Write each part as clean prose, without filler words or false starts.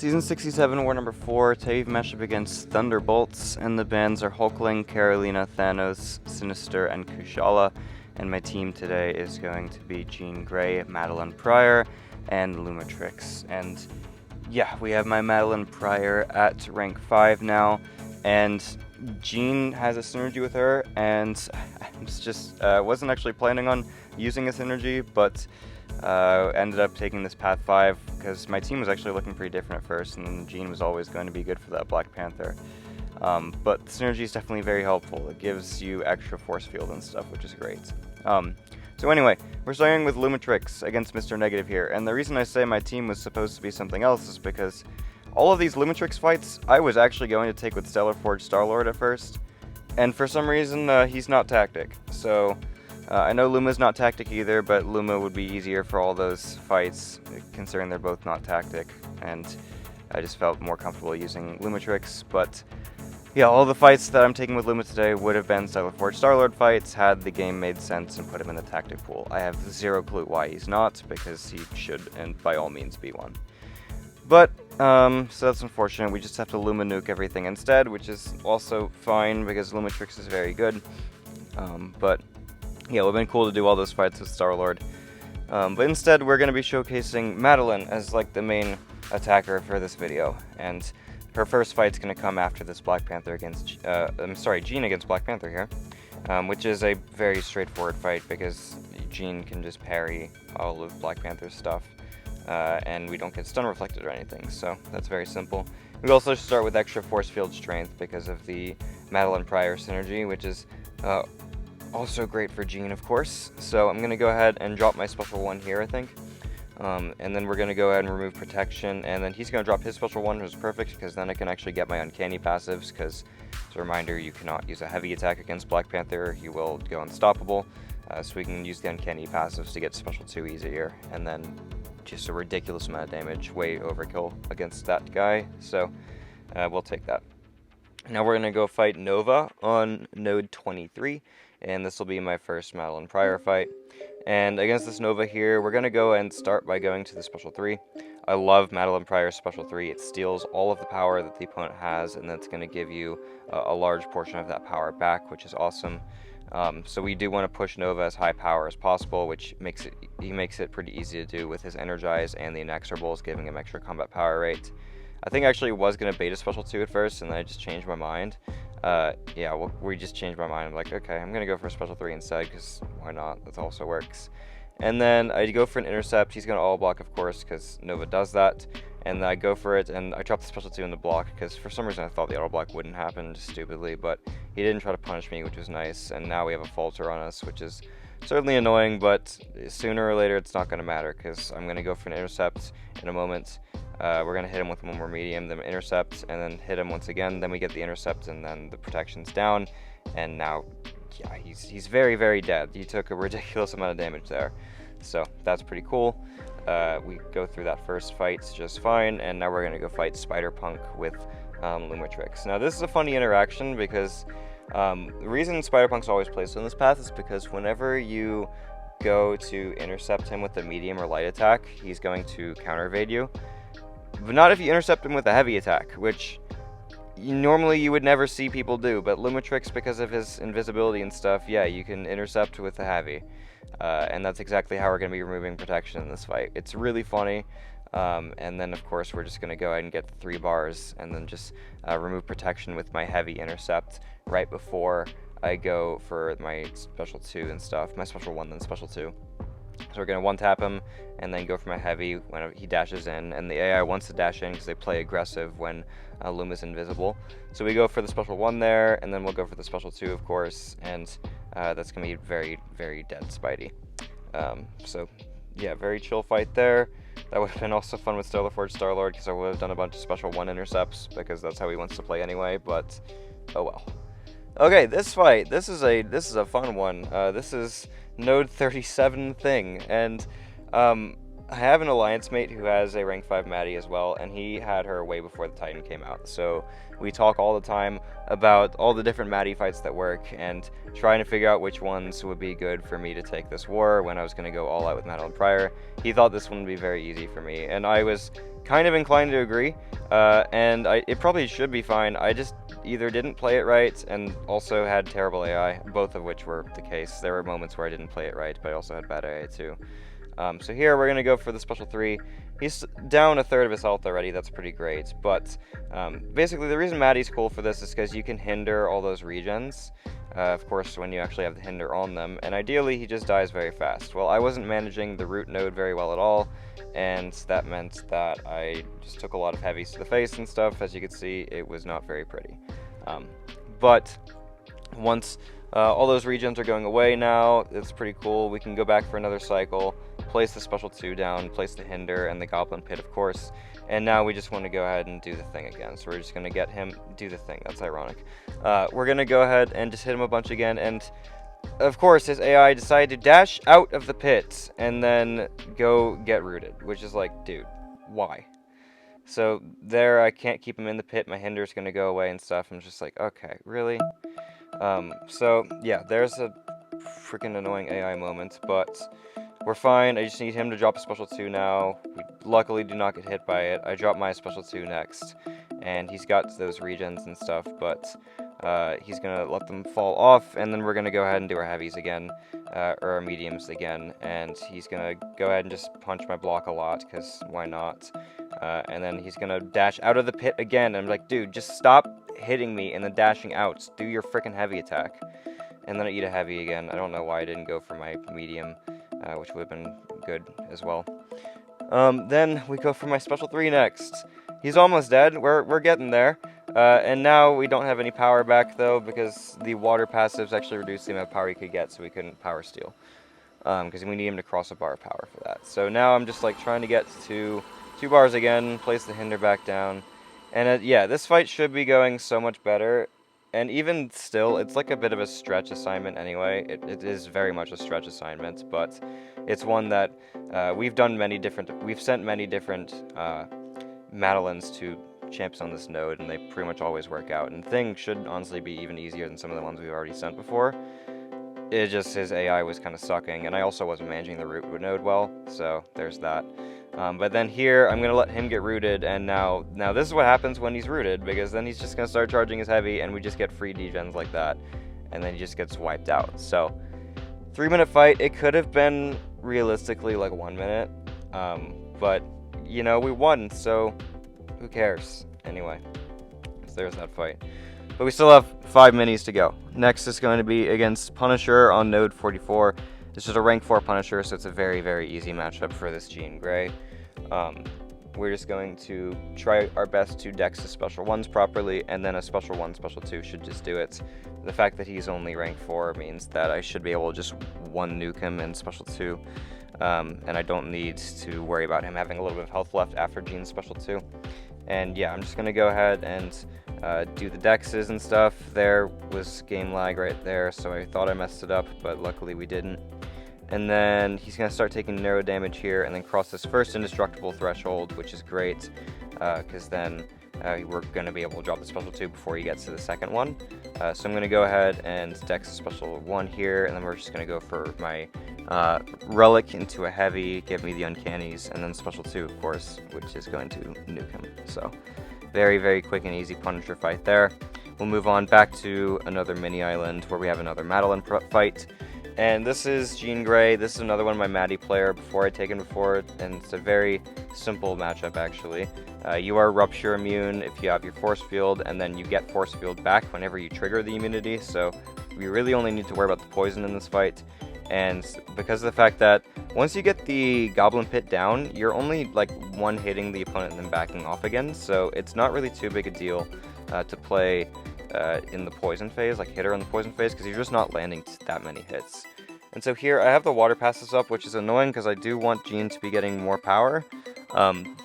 Season 67, War number 4, Tave matchup against Thunderbolts, and the bands are Hulkling, Carolina, Thanos, Sinister, and Kushala. And my team today is going to be Jean Grey, Madelyne Pryor, and Lumatrix. And yeah, we have my Madelyne Pryor at rank 5 now, and Jean has a synergy with her, and I just wasn't actually planning on using a synergy, but ended up taking this path 5 because my team was actually looking pretty different at first, and then Jean was always going to be good for that Black Panther. But synergy is definitely very helpful. It gives you extra force field and stuff, which is great. So anyway, we're starting with Lumatrix against Mr. Negative here, and the reason I say my team was supposed to be something else is because all of these Lumatrix fights I was actually going to take with Stellar Forge Star-Lord at first, and for some reason he's not tactic. So I know Luma's not tactic either, but Luma would be easier for all those fights considering they're both not tactic, and I just felt more comfortable using Lumatrix. But yeah, all the fights that I'm taking with Luma today would have been Stellar Forge Star-Lord fights had the game made sense and put him in the tactic pool. I have zero clue why he's not, because he should, and by all means, be one. But, so that's unfortunate. We just have to Luma nuke everything instead, which is also fine, because Lumatrix is very good. But yeah, it would have been cool to do all those fights with Star-Lord. But instead, we're going to be showcasing Madelyne as, like, the main attacker for this video. And her first fight's going to come after this Black Panther against, Jean against Black Panther here. Which is a very straightforward fight, because Jean can just parry all of Black Panther's stuff. And we don't get stun reflected or anything, so that's very simple. We also start with extra force field strength because of the Madelyne Pryor synergy, which is also great for Jean, of course. So I'm going to go ahead and drop my special one here, I think. And then we're going to go ahead and remove protection, and then he's going to drop his special one, which is perfect, because then I can actually get my uncanny passives, because, as a reminder, you cannot use a heavy attack against Black Panther. He will go unstoppable, so we can use the uncanny passives to get special 2 easier, and then just a ridiculous amount of damage, way overkill against that guy, so we'll take that. Now we're going to go fight Nova on node 23, and this will be my first Madelyne Pryor fight. And against this Nova here, we're going to go and start by going to the special 3. I love Madelyne Pryor's special 3. It steals all of the power that the opponent has, and that's going to give you a large portion of that power back, which is awesome. So we do want to push Nova as high power as possible, which makes it pretty easy to do with his Energize and the Inexorables, giving him extra combat power rate. I think actually was going to bait a special 2 at first, and then I just changed my mind. Yeah, well, we just changed my mind. I'm like, okay, I'm going to go for a special 3 instead, because why not? That also works. And then I go for an Intercept. He's going to all block, of course, because Nova does that. And I go for it, and I drop the special 2 in the block, because for some reason I thought the auto block wouldn't happen, just stupidly, but he didn't try to punish me, which was nice. And now we have a Falter on us, which is certainly annoying, but sooner or later it's not going to matter, because I'm going to go for an Intercept in a moment. We're going to hit him with one more medium, then Intercept, and then hit him once again. Then we get the Intercept, and then the protection's down. And now, yeah, he's very, very dead. He took a ridiculous amount of damage there. So that's pretty cool. We go through that first fight just fine, and now we're going to go fight Spider-Punk with Lumatrix. Now this is a funny interaction, because the reason Spider-Punk's always placed on this path is because whenever you go to intercept him with a medium or light attack, he's going to counter evade you. But not if you intercept him with a heavy attack, which normally you would never see people do, but Lumatrix, because of his invisibility and stuff, yeah, you can intercept with a heavy. And that's exactly how we're going to be removing protection in this fight. It's really funny, and then of course we're just going to go ahead and get the 3 bars, and then just remove protection with my heavy intercept right before I go for my special 2 and stuff, my special 1 then special 2. So we're going to one-tap him, and then go for my heavy when he dashes in, and the AI wants to dash in because they play aggressive when Luma's invisible. So we go for the special 1 there, and then we'll go for the special 2, of course, and that's going to be very, very dead Spidey. So yeah, very chill fight there. That would have been also fun with Stellar Forge Star-Lord, because I would have done a bunch of special 1 intercepts, because that's how he wants to play anyway, but oh well. Okay, this fight, this is a fun one. This is node 37 thing, and I have an alliance mate who has a rank 5 Maddie as well, and he had her way before the Titan came out. So we talk all the time about all the different Maddie fights that work and trying to figure out which ones would be good for me to take this war when I was going to go all out with Madelyne Pryor. He thought this one would be very easy for me, and I was kind of inclined to agree, and it probably should be fine. I just either didn't play it right and also had terrible AI, both of which were the case. There were moments where I didn't play it right, but I also had bad AI too. So here we're going to go for the special 3. He's down a third of his health already, that's pretty great, but basically the reason Maddie's cool for this is because you can hinder all those regens, of course when you actually have the hinder on them, and ideally he just dies very fast. Well, I wasn't managing the root node very well at all, and that meant that I just took a lot of heavies to the face and stuff. As you can see, it was not very pretty. But once all those regens are going away now, it's pretty cool. We can go back for another cycle, place the special 2 down, place the hinder and the goblin pit, of course, and now we just want to go ahead and do the thing again. So we're just going to get him do the thing. That's ironic. We're going to go ahead and just hit him a bunch again, and of course his AI decided to dash out of the pit and then go get rooted, which is like, dude, why? So there, I can't keep him in the pit. My hinder's going to go away and stuff. I'm just like, okay, really? So yeah, there's a freaking annoying AI moment, but we're fine. I just need him to drop a special 2 now. We luckily do not get hit by it. I drop my special 2 next, and he's got those regens and stuff, but he's gonna let them fall off, and then we're gonna go ahead and do our heavies again, or our mediums again, and he's gonna go ahead and just punch my block a lot, because why not? And then he's gonna dash out of the pit again, and I'm like, dude, just stop hitting me and then dashing out. Do your freaking heavy attack. And then I eat a heavy again. I don't know why I didn't go for my medium, which would have been good as well. Then we go for my special 3 next. He's almost dead. We're getting there. And now we don't have any power back, though, because the water passives actually reduced the amount of power he could get, so we couldn't power steal. Because we need him to cross a bar of power for that. So now I'm just like trying to get to 2 bars again, place the hinder back down. And yeah, this fight should be going so much better. And even still, it's like a bit of a stretch assignment anyway. It is very much a stretch assignment, but it's one that we've sent many different Madelynes to champs on this node, and they pretty much always work out. And Thing should honestly be even easier than some of the ones we've already sent before. It just, his AI was kind of sucking, and I also wasn't managing the root node well, so there's that. But then here, I'm going to let him get rooted, and now this is what happens when he's rooted, because then he's just going to start charging his heavy, and we just get free degens like that, and then he just gets wiped out. So, 3-minute fight. It could have been, realistically, like 1 minute, but, you know, we won, so who cares? Anyway, so there's that fight. But we still have 5 minis to go. Next is going to be against Punisher on node 44. This is a rank 4 Punisher, so it's a very, very easy matchup for this Jean Grey. We're just going to try our best to dex the special 1s properly, and then a special 1, special 2 should just do it. The fact that he's only rank 4 means that I should be able to just 1 nuke him in special 2, and I don't need to worry about him having a little bit of health left after Jean's special 2. And yeah, I'm just going to go ahead and do the dexes and stuff. There was game lag right there, so I thought I messed it up, but luckily we didn't. And then he's going to start taking narrow damage here and then cross this first indestructible threshold, which is great, because then we're going to be able to drop the special 2 before he gets to the second one. So I'm going to go ahead and dex the special 1 here, and then we're just going to go for my relic into a heavy, give me the uncannies, and then special 2, of course, which is going to nuke him. So very, very quick and easy Punisher fight there. We'll move on back to another mini island where we have another Madelyne fight. And this is Jean Grey. This is another one of my Maddie player before I'd taken before, and it's a very simple matchup actually. You are Rupture immune if you have your Force Field, and then you get Force Field back whenever you trigger the immunity, so we really only need to worry about the poison in this fight. And because of the fact that once you get the Goblin Pit down, you're only like one-hitting the opponent and then backing off again, so it's not really too big a deal to play in the poison phase, like hit her in the poison phase, because you're just not landing that many hits. And so here I have the water passes up, which is annoying because I do want Jean to be getting more power,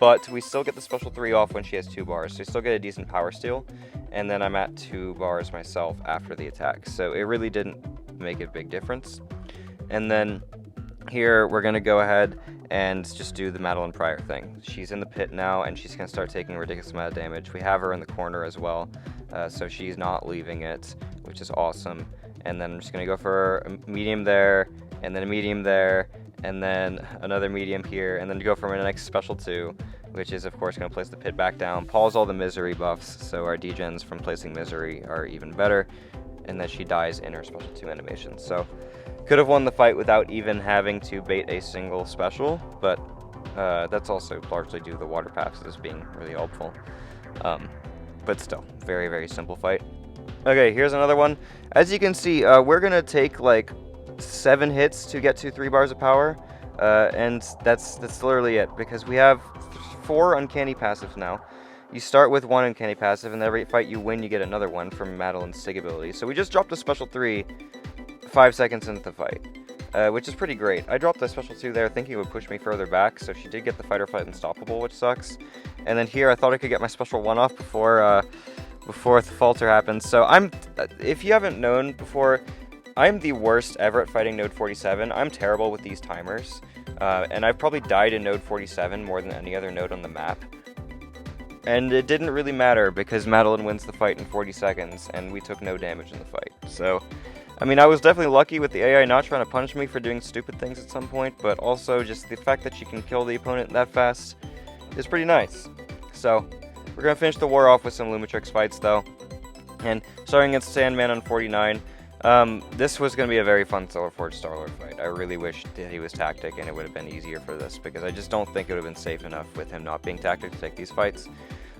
but we still get the special 3 off when she has 2 bars, so we still get a decent power steal, and then I'm at 2 bars myself after the attack, so it really didn't make a big difference. And then here we're going to go ahead and just do the Madelyne Pryor thing. She's in the pit now, and she's going to start taking a ridiculous amount of damage. We have her in the corner as well, so she's not leaving it, which is awesome. And then I'm just going to go for a medium there, and then a medium there, and then another medium here, and then go for my next special 2, which is of course going to place the pit back down. Pause all the misery buffs, so our degens from placing misery are even better, and then she dies in her special 2 animation. So could have won the fight without even having to bait a single special, but that's also largely due to the water passes being really helpful. But still, very, very simple fight. Okay, here's another one. As you can see, we're going to take like 7 hits to get to 3 bars of power, and that's literally it, because we have 4 uncanny passives now. You start with 1 uncanny passive, and every fight you win, you get another one from Madelyne's Sig ability. So we just dropped a special 3 5 seconds into the fight, which is pretty great. I dropped a special 2 there thinking it would push me further back, so she did get the fight or flight unstoppable, which sucks. And then here I thought I could get my special 1 off before the falter happens. So if you haven't known before, I'm the worst ever at fighting node 47. I'm terrible with these timers, and I've probably died in node 47 more than any other node on the map. And it didn't really matter because Madelyne wins the fight in 40 seconds, and we took no damage in the fight. So, I mean, I was definitely lucky with the AI not trying to punish me for doing stupid things at some point, but also just the fact that she can kill the opponent that fast is pretty nice. So, we're going to finish the war off with some Lumatrix fights, though. And starting against Sandman on 49, this was going to be a very fun Stellar Forge Star-Lord fight. I really wish that he was tactic and it would have been easier for this, because I just don't think it would have been safe enough with him not being tactic to take these fights.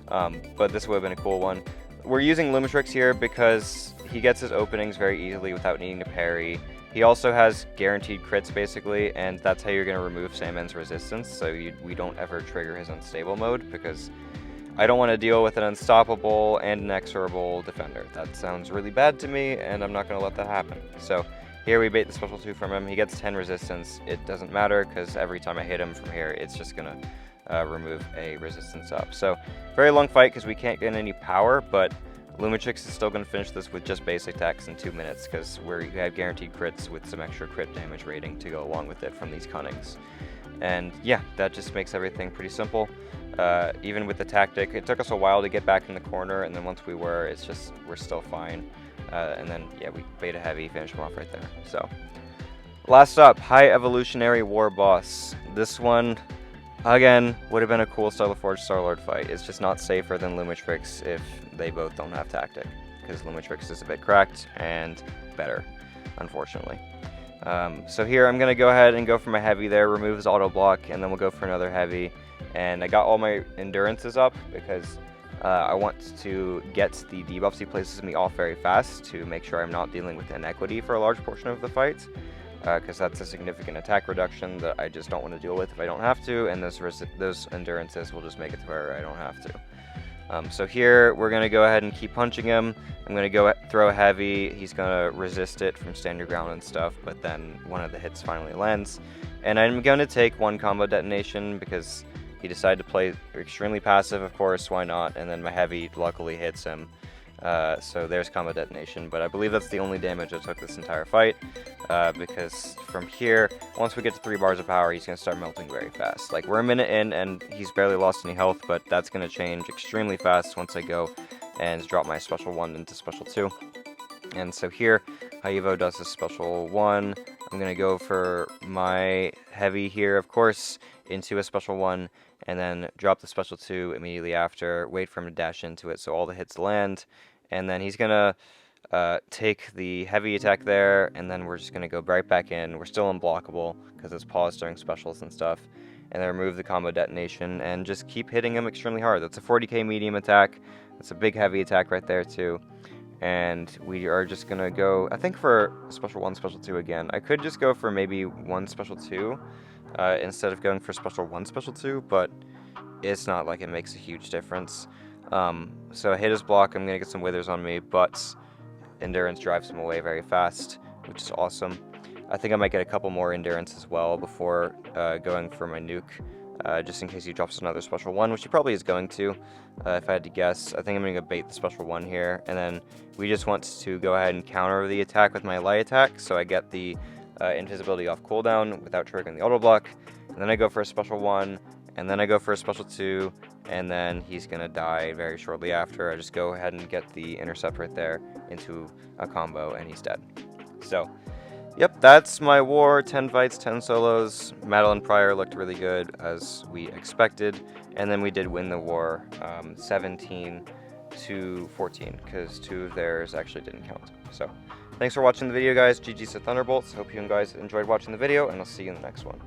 But this would have been a cool one. We're using Lumatrix here because he gets his openings very easily without needing to parry. He also has guaranteed crits, basically, and that's how you're going to remove Sandman's resistance, so we don't ever trigger his unstable mode, because I don't want to deal with an unstoppable and inexorable defender. That sounds really bad to me, and I'm not going to let that happen. So here we bait the special 2 from him. He gets 10 resistance. It doesn't matter, because every time I hit him from here, it's just going to remove a resistance up. So very long fight because we can't get any power, but Lumatrix is still going to finish this with just basic attacks in 2 minutes, because we have guaranteed crits with some extra crit damage rating to go along with it from these cunnings. And yeah, that just makes everything pretty simple. Even with the tactic, it took us a while to get back in the corner, and then once we were, we're still fine. And then yeah, we beta heavy, finish him off right there. So last up, High Evolutionary War Boss. This one, again, would have been a cool Stellar Forge Star-Lord fight. It's just not safer than Lumatrix if they both don't have tactic, because Lumatrix is a bit cracked and better, unfortunately. So here I'm going to go ahead and go for my heavy there, remove his auto block, and then we'll go for another heavy. And I got all my endurances up because I want to get the debuffs he places me off very fast to make sure I'm not dealing with inequity for a large portion of the fight, because that's a significant attack reduction that I just don't want to deal with if I don't have to, and those endurances will just make it to where I don't have to. So here we're going to go ahead and keep punching him. I'm going to go throw a heavy. He's going to resist it from stand your ground and stuff, but then one of the hits finally lands. And I'm going to take 1 combo detonation because he decided to play extremely passive, of course, why not? And then my heavy luckily hits him. So there's combo detonation, but I believe that's the only damage I took this entire fight, because from here, once we get to 3 bars of power, he's going to start melting very fast. Like, we're a minute in, and he's barely lost any health, but that's going to change extremely fast once I go and drop my special 1 into special 2. And so here, Haivo does his special 1. I'm going to go for my heavy here, of course, into a special 1, and then drop the special 2 immediately after, wait for him to dash into it so all the hits land, and then he's going to take the heavy attack there, and then we're just going to go right back in. We're still unblockable because it's paused during specials and stuff, and then remove the combo detonation and just keep hitting him extremely hard. That's a 40k medium attack. That's a big heavy attack right there too. And we are just going to go, I think, for special 1, special 2 again. I could just go for maybe 1 special 2 instead of going for special 1, special 2, but it's not like it makes a huge difference. So I hit his block, I'm going to get some withers on me, but endurance drives him away very fast, which is awesome. I think I might get a couple more endurance as well before going for my nuke, just in case he drops another special 1, which he probably is going to, if I had to guess. I think I'm going to go bait the special 1 here, and then we just want to go ahead and counter the attack with my light attack, so I get the invisibility off cooldown without triggering the auto block, and then I go for a special 1, and then I go for a special 2, and then he's going to die very shortly after. I just go ahead and get the intercept right there into a combo, and he's dead. So, yep, that's my war. 10 fights, 10 solos. Madelyne Pryor looked really good, as we expected, and then we did win the war 17 to 14, because 2 of theirs actually didn't count. So, thanks for watching the video, guys. GG's to Thunderbolts. Hope you guys enjoyed watching the video, and I'll see you in the next one.